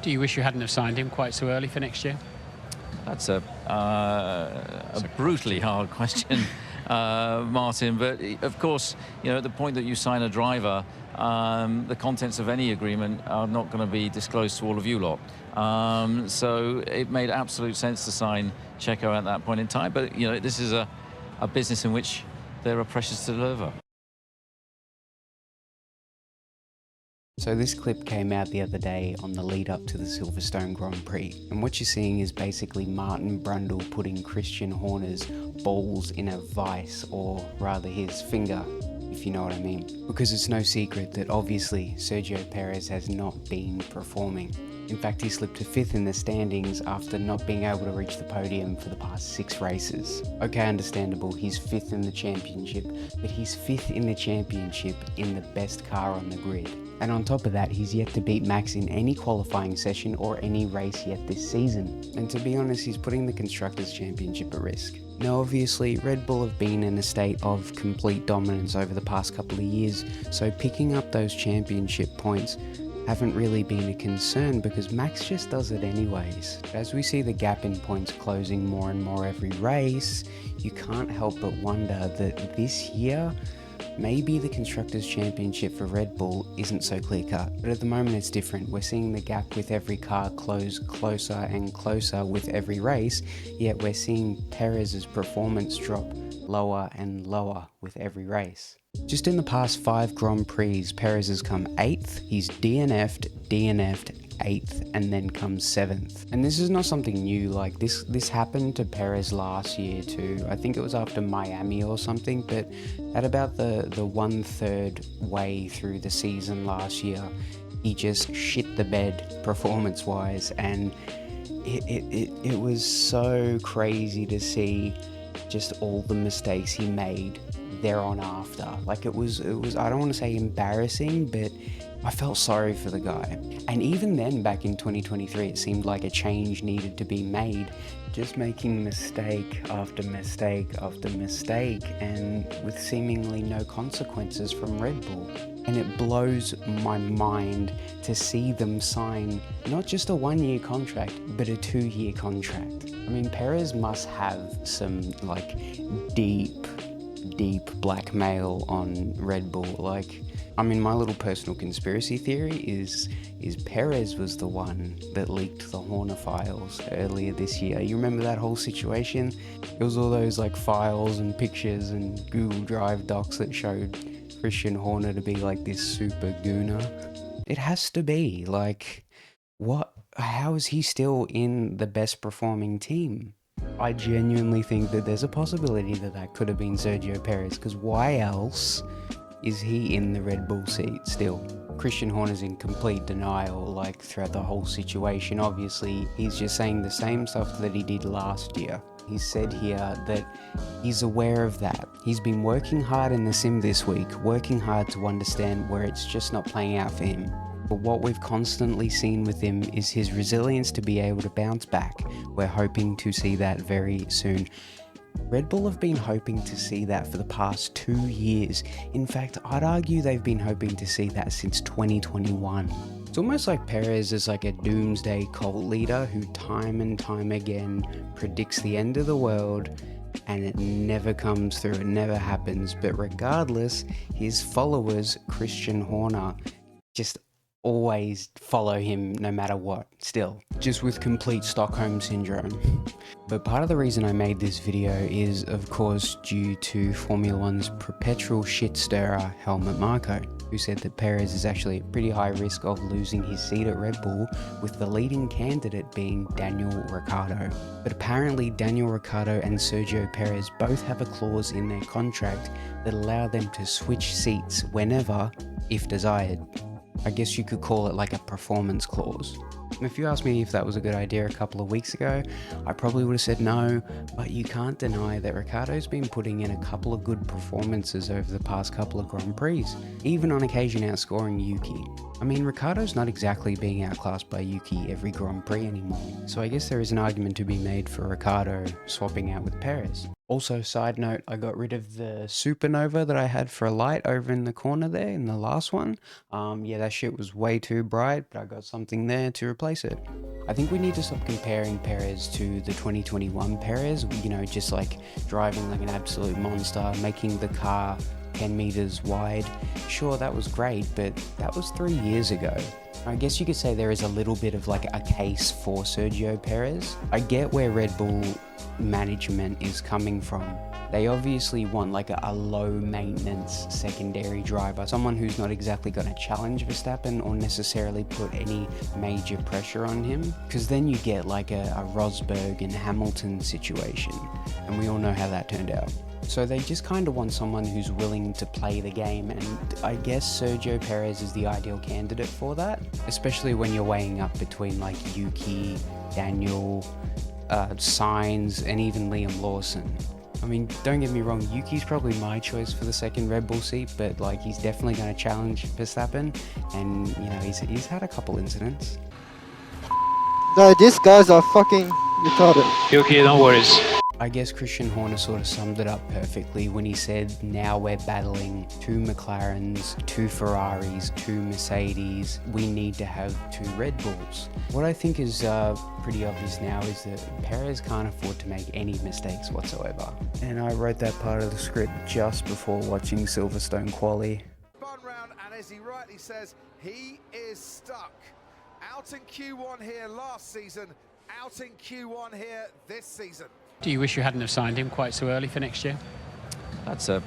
Do you wish you hadn't have signed him quite so early for next year? That's a brutally hard question, Martin. But of course, you know, at the point that you sign a driver, the contents of any agreement are not going to be disclosed to all of you lot. So it made absolute sense to sign Checo at that point in time. But you know, this is a business in which there are pressures to deliver. So this clip came out the other day on the lead up to the Silverstone Grand Prix, and what you're seeing is basically Martin Brundle putting Christian Horner's balls in a vice, or rather his finger, if you know what I mean. Because it's no secret that obviously Sergio Perez has not been performing. In fact, he slipped to 5th in the standings after not being able to reach the podium for the past 6 races. Okay, understandable, he's 5th in the championship, but he's 5th in the championship in the best car on the grid. And on top of that, he's yet to beat Max in any qualifying session or any race yet this season. And to be honest, he's putting the Constructors' Championship at risk. Now obviously, Red Bull have been in a state of complete dominance over the past couple of years, so picking up those championship points haven't really been a concern because Max just does it anyways. As we see the gap in points closing more and more every race, you can't help but wonder that this year, maybe the Constructors' Championship for Red Bull isn't so clear-cut, but at the moment it's different. We're seeing the gap with every car close closer and closer with every race, yet we're seeing Perez's performance drop lower and lower with every race. Just in the past 5 Grand Prix, Perez has come 8th, he's DNF'd, 8th, and then comes 7th. And this is not something new, like this happened to Perez last year too. I think it was after Miami or something, but at about the 1/3 way through the season last year, he just shit the bed performance-wise, and it was so crazy to see just all the mistakes he made thereon after. Like it was I don't want to say embarrassing, but I felt sorry for the guy. And even then, back in 2023, it seemed like a change needed to be made, just making mistake after mistake after mistake, and with seemingly no consequences from Red Bull. And it blows my mind to see them sign not just a 1-year contract, but a 2-year contract. I mean, Perez must have some like deep blackmail on Red Bull. Like, I mean, my little personal conspiracy theory is Perez was the one that leaked the Horner files earlier this year. You remember that whole situation? It was all those like files and pictures and Google Drive docs that showed Christian Horner to be like this super gooner. It has to be. Like, what? How is he still in the best performing team? I genuinely think that there's a possibility that that could have been Sergio Perez, because why else is he in the Red Bull seat still? Christian Horner's in complete denial, like, throughout the whole situation. Obviously, he's just saying the same stuff that he did last year. He said here that he's aware of that. He's been working hard in the sim this week, working hard to understand where it's just not playing out for him. But what we've constantly seen with him is his resilience to be able to bounce back. We're hoping to see that very soon. Red Bull have been hoping to see that for the past 2 years. In fact, I'd argue they've been hoping to see that since 2021. It's almost like Perez is like a doomsday cult leader who time and time again predicts the end of the world, and it never comes through, it never happens. But regardless, his followers, Christian Horner, just always follow him no matter what, still, just with complete Stockholm syndrome. But part of the reason I made this video is of course due to Formula One's perpetual shit stirrer Helmut Marko, who said that Perez is actually at pretty high risk of losing his seat at Red Bull, with the leading candidate being Daniel Ricciardo. But apparently Daniel Ricciardo and Sergio Perez both have a clause in their contract that allow them to switch seats whenever, if desired. I guess you could call it like a performance clause. If you asked me if that was a good idea a couple of weeks ago, I probably would have said no, but you can't deny that Ricciardo's been putting in a couple of good performances over the past couple of Grand Prix, even on occasion outscoring Yuki. I mean, Ricciardo's not exactly being outclassed by Yuki every Grand Prix anymore, so I guess there is an argument to be made for Ricciardo swapping out with Perez. Also, side note, I got rid of the supernova that I had for a light over in the corner there in the last one. Yeah, that shit was way too bright, but I got something there to replace it. I think we need to stop comparing Perez to the 2021 Perez, you know, just like driving like an absolute monster, making the car 10 meters wide. Sure, that was great, but that was 3 years ago. I guess you could say there is a little bit of like a case for Sergio Perez. I get where Red Bull management is coming from. They obviously want like a low maintenance secondary driver, someone who's not exactly going to challenge Verstappen or necessarily put any major pressure on him, because then you get like a Rosberg and Hamilton situation, and we all know how that turned out. So they just kind of want someone who's willing to play the game, and I guess Sergio Perez is the ideal candidate for that, especially when you're weighing up between like Yuki, Daniel, Sainz, and even Liam Lawson. I mean, don't get me wrong, Yuki's probably my choice for the second Red Bull seat, but like he's definitely going to challenge Verstappen, and you know he's had a couple incidents. No, these guys are fucking retarded. Okay, no worries. I guess Christian Horner sort of summed it up perfectly when he said, now we're battling 2 McLarens, 2 Ferraris, 2 Mercedes. We need to have 2 Red Bulls. What I think is pretty obvious now is that Perez can't afford to make any mistakes whatsoever. And I wrote that part of the script just before watching Silverstone quali. Fun round, and as he rightly says, he is stuck. Out in Q1 here last season, out in Q1 here this season. Do you wish you hadn't have signed him quite so early for next year? That's a